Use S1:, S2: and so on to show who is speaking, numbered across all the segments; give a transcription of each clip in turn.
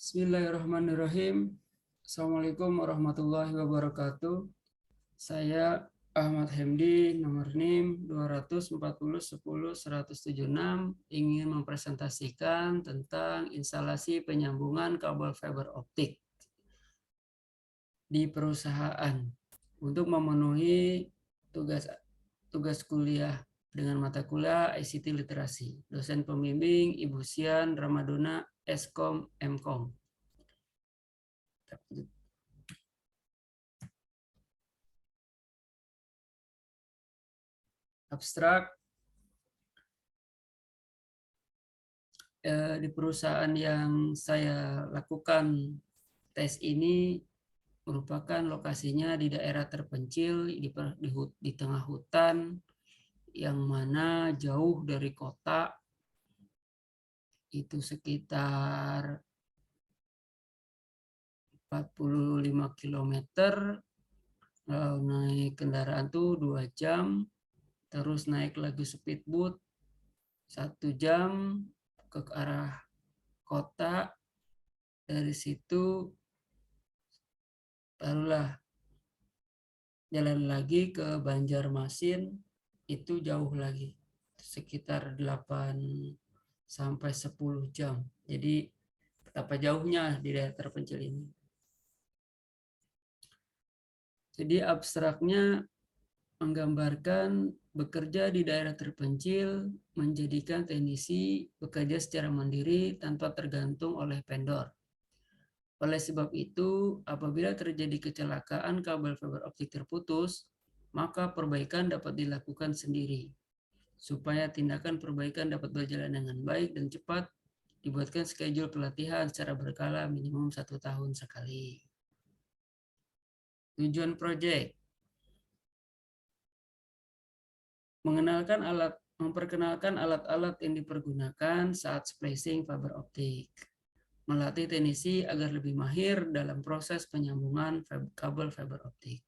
S1: Bismillahirrahmanirrahim. Assalamualaikum warahmatullahi wabarakatuh. Saya Ahmad Hemdi, nomor NIM 240100176, ingin mempresentasikan tentang instalasi penyambungan kabel fiber optik di perusahaan untuk memenuhi tugas kuliah dengan mata kuliah ICT Literasi. Dosen pembimbing Ibu Sian Ramadona, Eskom, Mkom. Abstrak, di perusahaan yang saya lakukan tes ini merupakan lokasinya di daerah terpencil di tengah hutan yang mana jauh dari kota, itu sekitar 45 km. Naik kendaraan tuh 2 jam, terus naik lagi speedboat 1 jam ke arah kota. Dari situ barulah jalan lagi ke Banjarmasin, itu jauh lagi, sekitar 8 sampai 10 jam. Jadi betapa jauhnya di daerah terpencil ini. Jadi abstraknya menggambarkan bekerja di daerah terpencil, menjadikan teknisi bekerja secara mandiri tanpa tergantung oleh vendor. Oleh sebab itu, apabila terjadi kecelakaan kabel fiber optik terputus, maka perbaikan dapat dilakukan sendiri. Supaya tindakan perbaikan dapat berjalan dengan baik dan cepat, dibuatkan schedule pelatihan secara berkala minimum 1 tahun sekali. Tujuan proyek: memperkenalkan alat-alat yang dipergunakan saat splicing fiber optik, melatih teknisi agar lebih mahir dalam proses penyambungan kabel fiber optik,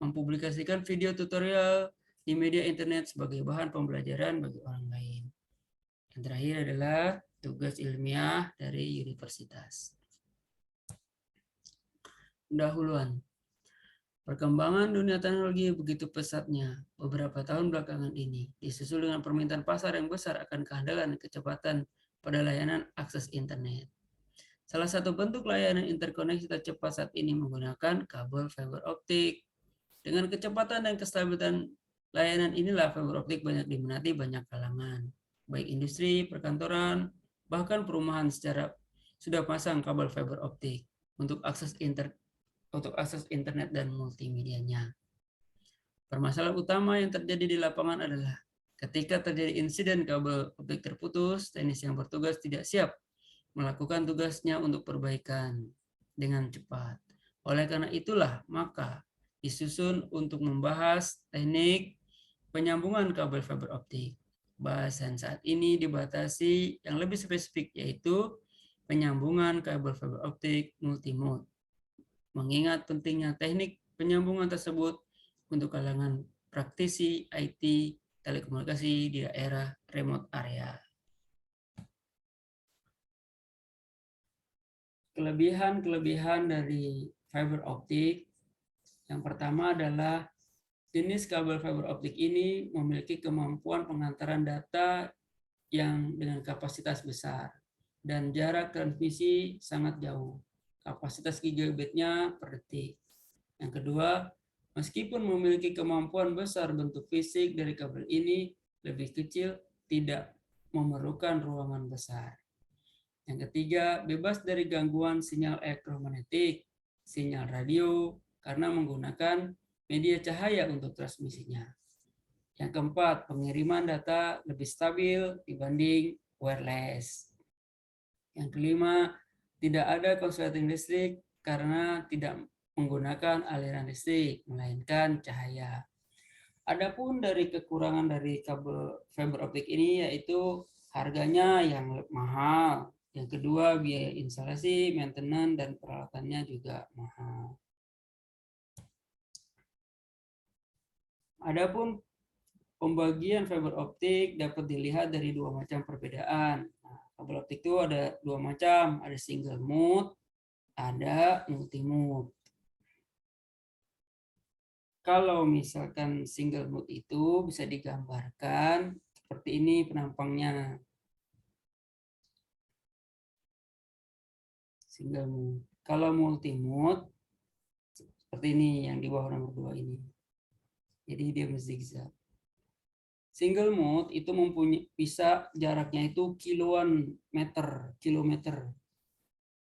S1: mempublikasikan video tutorial di media internet sebagai bahan pembelajaran bagi orang lain. Yang terakhir adalah tugas ilmiah dari universitas. Pendahuluan. Perkembangan dunia teknologi begitu pesatnya beberapa tahun belakangan ini, disusul dengan permintaan pasar yang besar akan kehandalan dan kecepatan pada layanan akses internet. Salah satu bentuk layanan interkoneksitas cepat saat ini menggunakan kabel fiber optik. Dengan kecepatan dan kestabilan layanan inilah fiber optik banyak diminati banyak kalangan, baik industri, perkantoran, bahkan perumahan sudah pasang kabel fiber optik untuk akses internet dan multimedianya. Permasalahan utama yang terjadi di lapangan adalah ketika terjadi insiden kabel optik terputus, teknis yang bertugas tidak siap melakukan tugasnya untuk perbaikan dengan cepat. Oleh karena itulah, maka disusun untuk membahas teknik penyambungan kabel fiber optik. Bahasan saat ini dibatasi yang lebih spesifik, yaitu penyambungan kabel fiber optik multimode. Mengingat pentingnya teknik penyambungan tersebut untuk kalangan praktisi IT telekomunikasi di daerah remote area. Kelebihan dari fiber optik, yang pertama adalah jenis kabel fiber optik ini memiliki kemampuan pengantaran data yang dengan kapasitas besar dan jarak transmisi sangat jauh. Kapasitas gigabitnya per detik. Yang kedua, meskipun memiliki kemampuan besar, bentuk fisik dari kabel ini lebih kecil, tidak memerlukan ruangan besar. Yang ketiga, bebas dari gangguan sinyal elektromagnetik, sinyal radio, karena menggunakan media cahaya untuk transmisinya. Yang keempat, pengiriman data lebih stabil dibanding wireless. Yang kelima, tidak ada konsleting listrik karena tidak menggunakan aliran listrik, melainkan cahaya. Adapun dari kekurangan dari kabel fiber optik ini yaitu harganya yang mahal. Yang kedua, biaya instalasi, maintenance, dan peralatannya juga mahal. Adapun pembagian fiber optik dapat dilihat dari dua macam perbedaan. Kabel optik itu ada dua macam, ada single mode, ada multi mode. Kalau misalkan single mode itu bisa digambarkan seperti ini penampangnya. Single mode. Kalau multi mode seperti ini yang di bawah nomor 2 ini. Jadi dia berzigzag. Single mode itu mempunyai bisa jaraknya itu kilometer.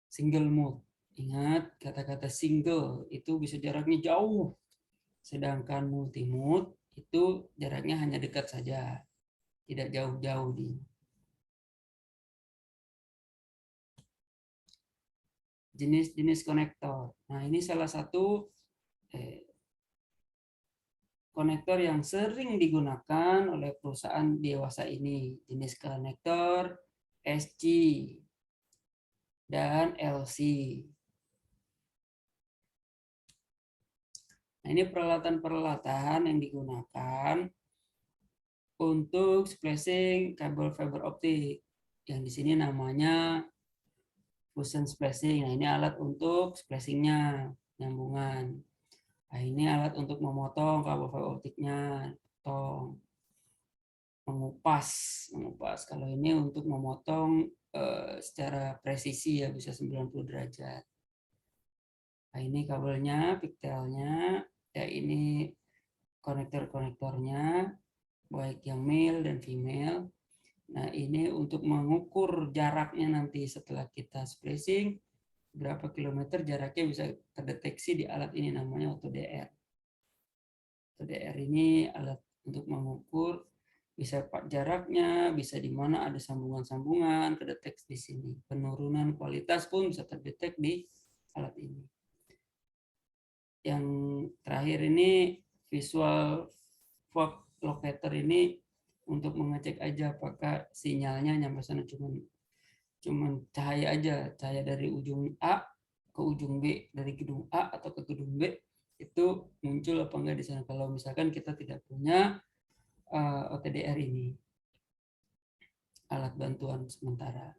S1: Single mode. Ingat kata-kata single itu bisa jaraknya jauh. Sedangkan multi mode itu jaraknya hanya dekat saja. Tidak jauh-jauh di. Jenis-jenis konektor. Nah, ini salah satu konektor yang sering digunakan oleh perusahaan dewasa ini. Jenis konektor SC dan LC. Nah, ini peralatan-peralatan yang digunakan untuk splicing kabel fiber optik. Yang di sini namanya fusion splicing. Nah, ini alat untuk splicingnya, nyambungan. Nah, ini alat untuk memotong kabel fiber optiknya, potong. Mengupas. Kalau ini untuk memotong secara presisi ya, bisa 90 derajat. Nah, ini kabelnya, pigtailnya, ya ini konektor-konektornya, baik yang male dan female. Nah, ini untuk mengukur jaraknya nanti setelah kita splicing, berapa kilometer jaraknya bisa terdeteksi di alat ini, namanya OTDR. OTDR ini alat untuk mengukur bisa jaraknya, bisa di mana ada sambungan-sambungan, terdeteksi di sini. Penurunan kualitas pun bisa terdetek di alat ini. Yang terakhir ini visual fog locator ini untuk mengecek aja apakah sinyalnya nyampe sana cuman cahaya aja, cahaya dari ujung A ke ujung B, dari gedung A atau ke gedung B itu muncul apa enggak di sana. Kalau misalkan kita tidak punya OTDR ini, alat bantuan sementara.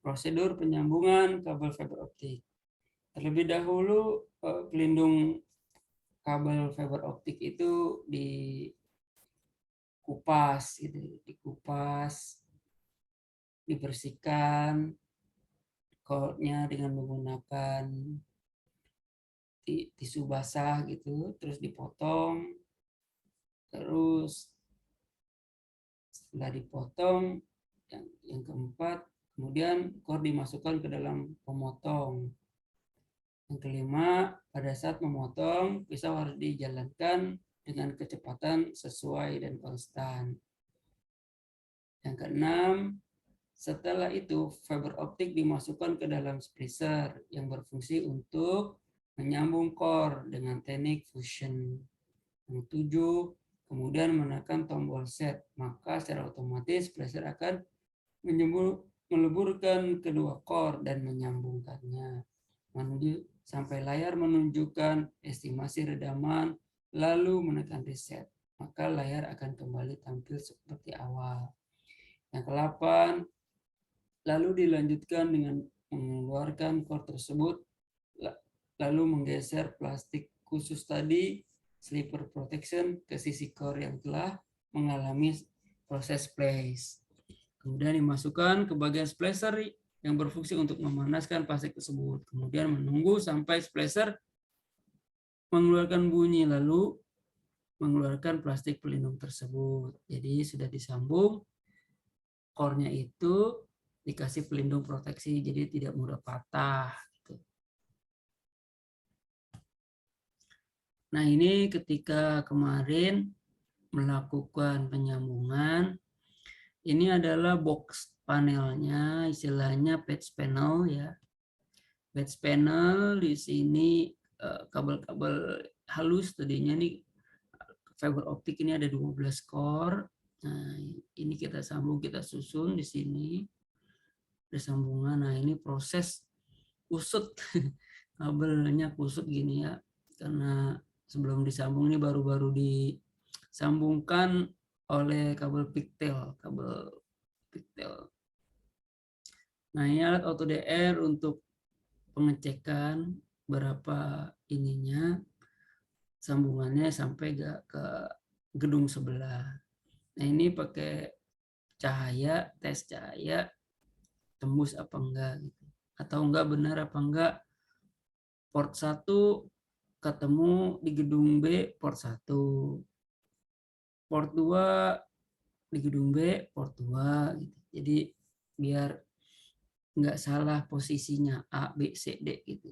S1: Prosedur penyambungan kabel fiber optik. Terlebih dahulu pelindung kabel fiber optik itu dikupas, dibersihkan coilnya dengan menggunakan tisu basah gitu, terus dipotong, terus setelah dipotong yang keempat kemudian core dimasukkan ke dalam pemotong. Yang kelima, pada saat memotong pisau harus dijalankan dengan kecepatan sesuai dan konstan. Yang keenam, setelah itu fiber optik dimasukkan ke dalam splicer yang berfungsi untuk menyambung core dengan teknik fusion. Yang tujuh, kemudian menekan tombol set, maka secara otomatis splicer akan meleburkan kedua core dan menyambungkannya menuju sampai layar menunjukkan estimasi redaman, lalu menekan reset, maka layar akan kembali tampil seperti awal. Yang ke-8, lalu dilanjutkan dengan mengeluarkan core tersebut, lalu menggeser plastik khusus tadi, slipper protection, ke sisi core yang telah mengalami proses splice. Kemudian dimasukkan ke bagian splicer yang berfungsi untuk memanaskan plastik tersebut. Kemudian menunggu sampai splicer mengeluarkan bunyi, lalu mengeluarkan plastik pelindung tersebut. Jadi sudah disambung, core-nya itu dikasih pelindung proteksi, jadi tidak mudah patah. Gitu. Nah, ini ketika kemarin melakukan penyambungan, ini adalah box panelnya, istilahnya patch panel ya. Patch panel di sini kabel-kabel halus tadinya nih fiber optik ini ada 12 core. Nah, ini kita sambung, kita susun di sini. Ada sambungan. Nah, ini proses kusut. Kabelnya kusut gini ya. Karena sebelum disambung ini baru-baru disambungkan oleh kabel pigtail, kabel pigtail. Nah, ini alat AutoDR untuk pengecekan berapa ininya sambungannya sampai ke gedung sebelah. Nah, ini pakai cahaya, tes cahaya tembus apa enggak gitu. Atau enggak benar apa enggak port 1 ketemu di gedung B port 1. Port 2 di gedung B port 2 gitu. Jadi biar enggak salah posisinya A, B, C, D gitu.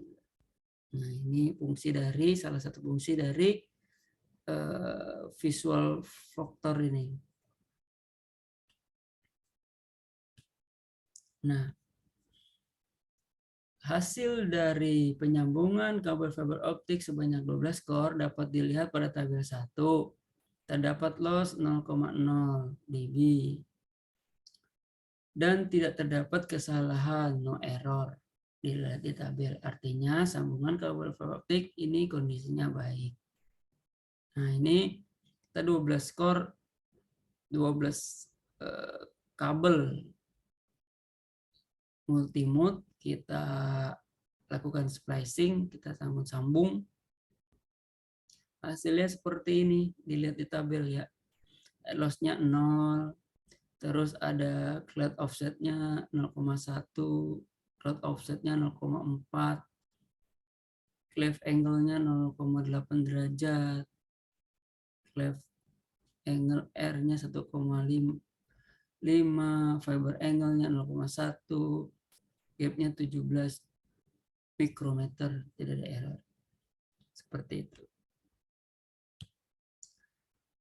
S1: Nah, ini fungsi dari salah satu fungsi dari visual factor ini. Nah, hasil dari penyambungan kabel fiber optik sebanyak 12 core dapat dilihat pada tabel 1. Terdapat loss 0,0 dB. Dan tidak terdapat kesalahan, no error. Dilihat di tabel. Artinya sambungan kabel fiber optik ini kondisinya baik. Nah, ini kita 12 core, 12 kabel multimode, kita lakukan splicing, kita sambung-sambung. Hasilnya seperti ini, dilihat di tabel ya. Loss-nya 0, terus ada cloud offset-nya 0,1, cloud offset-nya 0,4, cleft angle-nya 0,8 derajat, cleft angle R-nya 1,5, fiber angle-nya 0,1, gap-nya 17 mikrometer, tidak ada error. Seperti itu.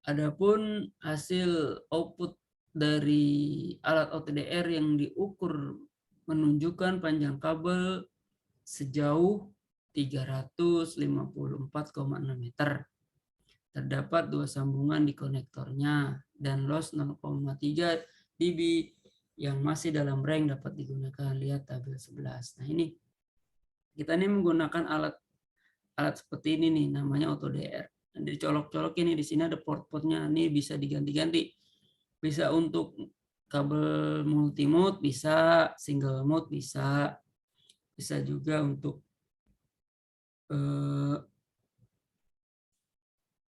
S1: Adapun hasil output dari alat OTDR yang diukur menunjukkan panjang kabel sejauh 354,6 meter. Terdapat 2 sambungan di konektornya dan loss 0,3 dB yang masih dalam range dapat digunakan. Lihat tabel 11. Nah, ini kita ini menggunakan alat seperti ini nih, namanya AutoDR. Dicolok-colok ini di sini ada port-portnya, ini bisa diganti-ganti. Bisa untuk kabel multimode, bisa single mode, bisa juga untuk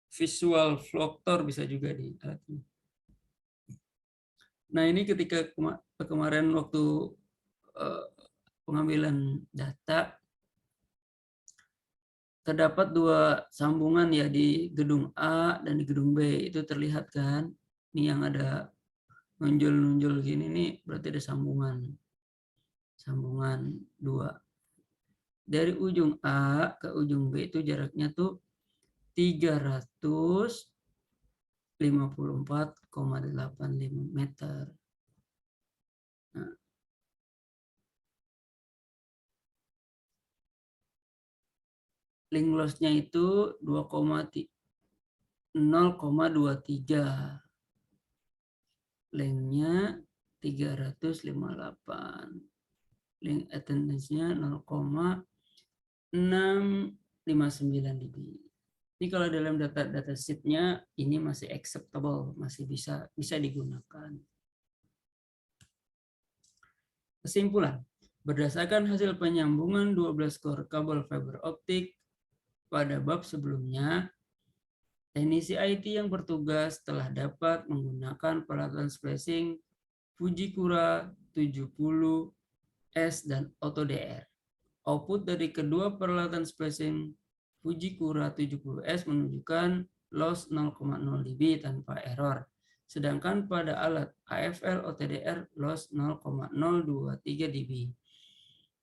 S1: visual factor, bisa juga di alat ini. Nah, ini ketika kemarin waktu pengambilan data, terdapat 2 sambungan ya di gedung A dan di gedung B. Itu terlihat kan? Ini yang ada nunjul-nunjul gini nih, berarti ada sambungan 2. Dari ujung A ke ujung B itu jaraknya tuh 354,85 meter. Nah, link loss-nya itu 0,23. Lengthnya 358. Length attendance-nya 0,659 dB. Ini kalau dalam data sheet-nya ini masih acceptable, masih bisa digunakan. Kesimpulan, berdasarkan hasil penyambungan 12 core kabel fiber optik pada bab sebelumnya, teknisi IT yang bertugas telah dapat menggunakan peralatan splicing Fujikura 70S dan AutoDR. Output dari kedua peralatan splicing Fujikura 70S menunjukkan loss 0,0 dB tanpa error. Sedangkan pada alat AFL OTDR loss 0,023 dB.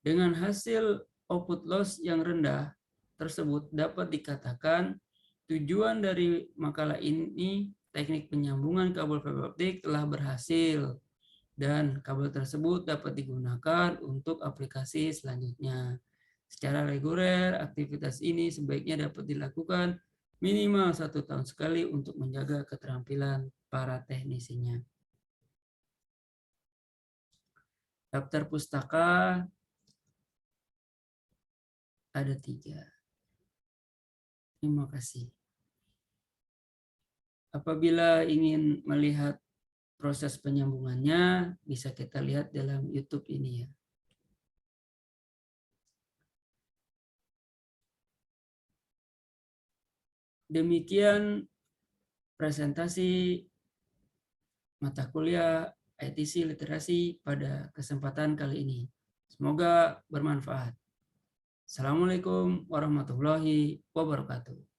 S1: Dengan hasil output loss yang rendah tersebut dapat dikatakan tujuan dari makalah ini, teknik penyambungan kabel fiber optik telah berhasil dan kabel tersebut dapat digunakan untuk aplikasi selanjutnya. Secara reguler, aktivitas ini sebaiknya dapat dilakukan minimal 1 tahun sekali untuk menjaga keterampilan para teknisinya. Daftar pustaka ada 3. Terima kasih. Apabila ingin melihat proses penyambungannya bisa kita lihat dalam YouTube ini ya. Demikian presentasi mata kuliah ITC literasi pada kesempatan kali ini. Semoga bermanfaat. Assalamualaikum warahmatullahi wabarakatuh.